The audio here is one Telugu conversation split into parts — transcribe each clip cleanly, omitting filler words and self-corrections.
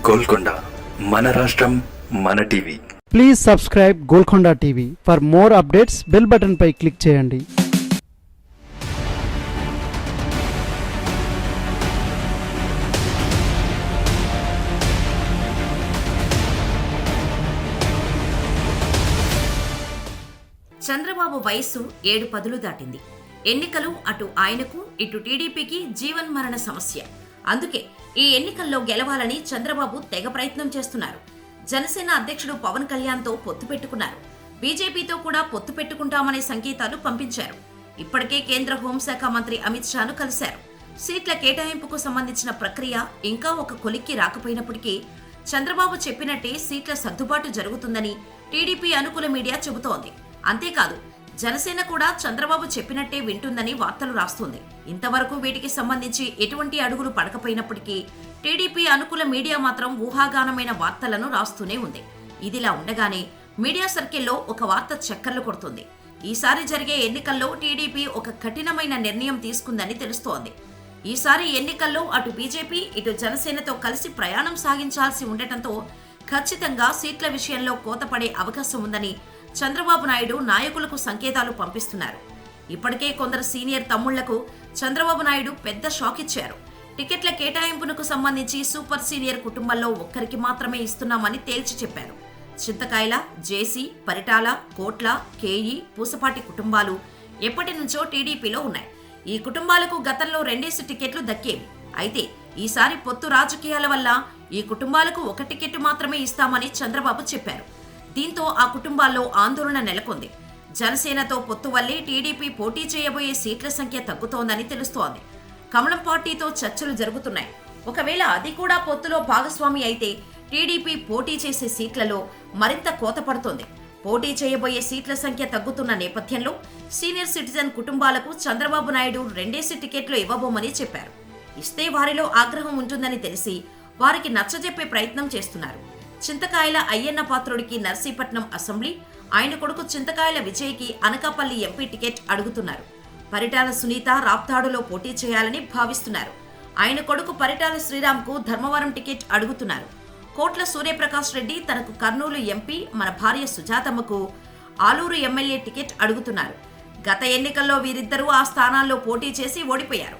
గోల్కొండ మన రాష్ట్రం మన TV. Please subscribe Golconda TV. For more updates bell button పై క్లిక్ చేయండి. చంద్రబాబు వయస్సు 7 పదులు దాటింది. ఎన్నికలు అటు ఆయనకు ఇటు టీడీపీకి జీవన్మరణ సమస్య. అందుకే ఈ ఎన్నికల్లో గెలవాలని చంద్రబాబు తెగ ప్రయత్నం చేస్తున్నారు. జనసేన అధ్యక్షుడు పవన్ కళ్యాణ్తో పొత్తు పెట్టుకున్నారు. బీజేపీతో కూడా పొత్తు పెట్టుకుంటామనే సంకేతాలు పంపించారు. ఇప్పటికే కేంద్ర హోంశాఖ మంత్రి అమిత్ షాను కలిశారు. సీట్ల కేటాయింపుకు సంబంధించిన ప్రక్రియ ఇంకా ఒక కొలిక్కి రాకపోయినప్పటికీ చంద్రబాబు చెప్పినట్టే సీట్ల సర్దుబాటు జరుగుతుందని టీడీపీ అనుకూల మీడియా చెబుతోంది. అంతేకాదు, జనసేన కూడా చంద్రబాబు చెప్పినట్టే వింటుందని వార్తలు రాస్తుంది. ఇంతవరకు వీటికి సంబంధించి ఎటువంటి అడుగులు పడకపోయినప్పటికీ టీడీపీ అనుకూల మీడియా మాత్రం ఊహాగానమైన వార్తలను రాస్తూనే ఉంది. ఇదిలా ఉండగానే మీడియా సర్కిల్లో ఒక వార్త చక్కర్లు కొడుతుంది. ఈసారి జరిగే ఎన్నికల్లో టీడీపీ ఒక కఠినమైన నిర్ణయం తీసుకుందని తెలుస్తోంది. ఈసారి ఎన్నికల్లో అటు బీజేపీ ఇటు జనసేనతో కలిసి ప్రయాణం సాగించాల్సి ఉండటంతో ఖచ్చితంగా సీట్ల విషయంలో కోతపడే అవకాశం ఉందని చంద్రబాబు నాయుడు నాయకులకు సంకేతాలు పంపిస్తున్నారు. ఇప్పటికే కొందరు సీనియర్ తమ్ముళ్లకు చంద్రబాబు నాయుడు పెద్ద షాక్ ఇచ్చారు. టికెట్ల కేటాయింపునకు సంబంధించి సూపర్ సీనియర్ కుటుంబంలో ఒక్కరికి మాత్రమే ఇస్తున్నామని తేల్చి చెప్పారు. చింతకాయల, జేసీ, పరిటాల, కోట్ల, కేఈ, పూసపాటి కుటుంబాలు ఎప్పటి నుంచో టీడీపీలో ఉన్నాయి. ఈ కుటుంబాలకు గతంలో 2 టికెట్లు దక్కేవి. అయితే ఈసారి పొత్తు రాజకీయాల వల్ల ఈ కుటుంబాలకు 1 టికెట్ మాత్రమే ఇస్తామని చంద్రబాబు చెప్పారు. దీంతో ఆ కుటుంబాల్లో ఆందోళన నెలకొంది. జనసేనతో పొత్తు వల్లే టీడీపీ పోటీ చేయబోయే సీట్ల సంఖ్య తగ్గుతోందని తెలుస్తోంది. కమలం పార్టీతో చర్చలు జరుగుతున్నాయి. ఒకవేళ అది కూడా పొత్తులో భాగస్వామి అయితే టీడీపీ పోటీ చేసే సీట్లలో మరింత కోత పడుతోంది. పోటీ చేయబోయే సీట్ల సంఖ్య తగ్గుతున్న నేపథ్యంలో సీనియర్ సిటిజన్ కుటుంబాలకు చంద్రబాబు నాయుడు 2 టికెట్లు ఇవ్వబోమని చెప్పారు. ఇస్తే వారిలో ఆగ్రహం ఉంటుందని తెలిసి వారికి నచ్చజెప్పే ప్రయత్నం చేస్తున్నారు. చింతకాయల అయ్యన్న పాత్రుడికి నర్సీపట్నం అసెంబ్లీ, ఆయన కొడుకు చింతకాయల విజయ్కి అనకాపల్లి ఎంపీ టికెట్ అడుగుతున్నారు. పరిటాల సునీత రాప్తాడులో పోటీ చేయాలని భావిస్తున్నారు. ఆయన కొడుకు పరిటాల శ్రీరామ్కు ధర్మవరం టికెట్ అడుగుతున్నారు. కోట్ల సూర్యప్రకాష్ రెడ్డి తనకు కర్నూలు ఎంపీ, మన భార్య సుజాతమ్మకు ఆలూరు ఎమ్మెల్యే టికెట్ అడుగుతున్నారు. గత ఎన్నికల్లో వీరిద్దరూ ఆ స్థానాల్లో పోటీ చేసి ఓడిపోయారు.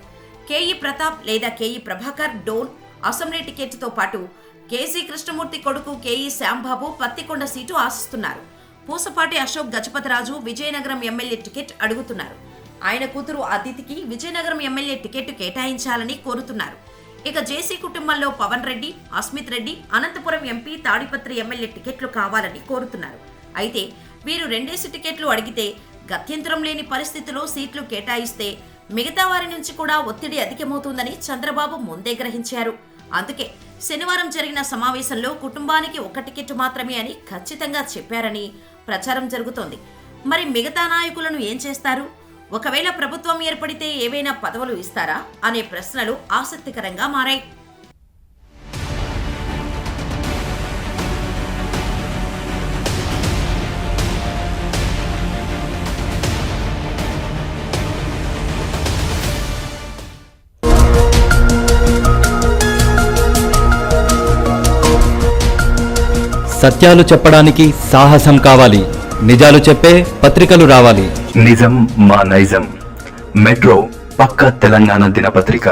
కేఈ ప్రతాప్ లేదా కేఈ ప్రభాకర్ డోన్ అసెంబ్లీ టికెట్తో పాటు కేసీ కృష్ణమూర్తి కొడుకు కేఈ శ్యాంబాబు పత్తికొండ సీటు ఆశిస్తున్నారు. పూసపాటి అశోక్ గజపతిరాజు విజయనగరం ఎమ్మెల్యే టికెట్ అడుగుతున్నారు. ఆయన కూతురు అదితికి విజయనగరం ఎమ్మెల్యే టికెట్ కేటాయించాలని కోరుతున్నారు. ఇక జేసీ కుటుంబంలో పవన్ రెడ్డి, అస్మిత్ రెడ్డి అనంతపురం ఎంపీ, తాడిపత్రి ఎమ్మెల్యే టికెట్లు కావాలని కోరుతున్నారు. అయితే వీరు 2 టికెట్లు అడిగితే గత్యంతరం లేని పరిస్థితిలో సీట్లు కేటాయిస్తే మిగతా వారి నుంచి కూడా ఒత్తిడి అధికమవుతుందని చంద్రబాబు ముందే గ్రహించారు. అందుకే శనివారం జరిగిన సమావేశంలో కుటుంబానికి 1 టికెట్ మాత్రమే అని ఖచ్చితంగా చెప్పారని ప్రచారం జరుగుతోంది. మరి మిగతా నాయకులను ఏం చేస్తారు? ఒకవేళ ప్రభుత్వం ఏర్పడితే ఏవైనా పదవులు ఇస్తారా అనే ప్రశ్నలు ఆసక్తికరంగా మారాయి. సత్యాలు చెప్పడానికి సాహసం కావాలి. నిజాలు చెప్పే పత్రికలు రావాలి. నిజం మా నైజం. మెట్రో పక్క తెలంగాణ దినపత్రిక.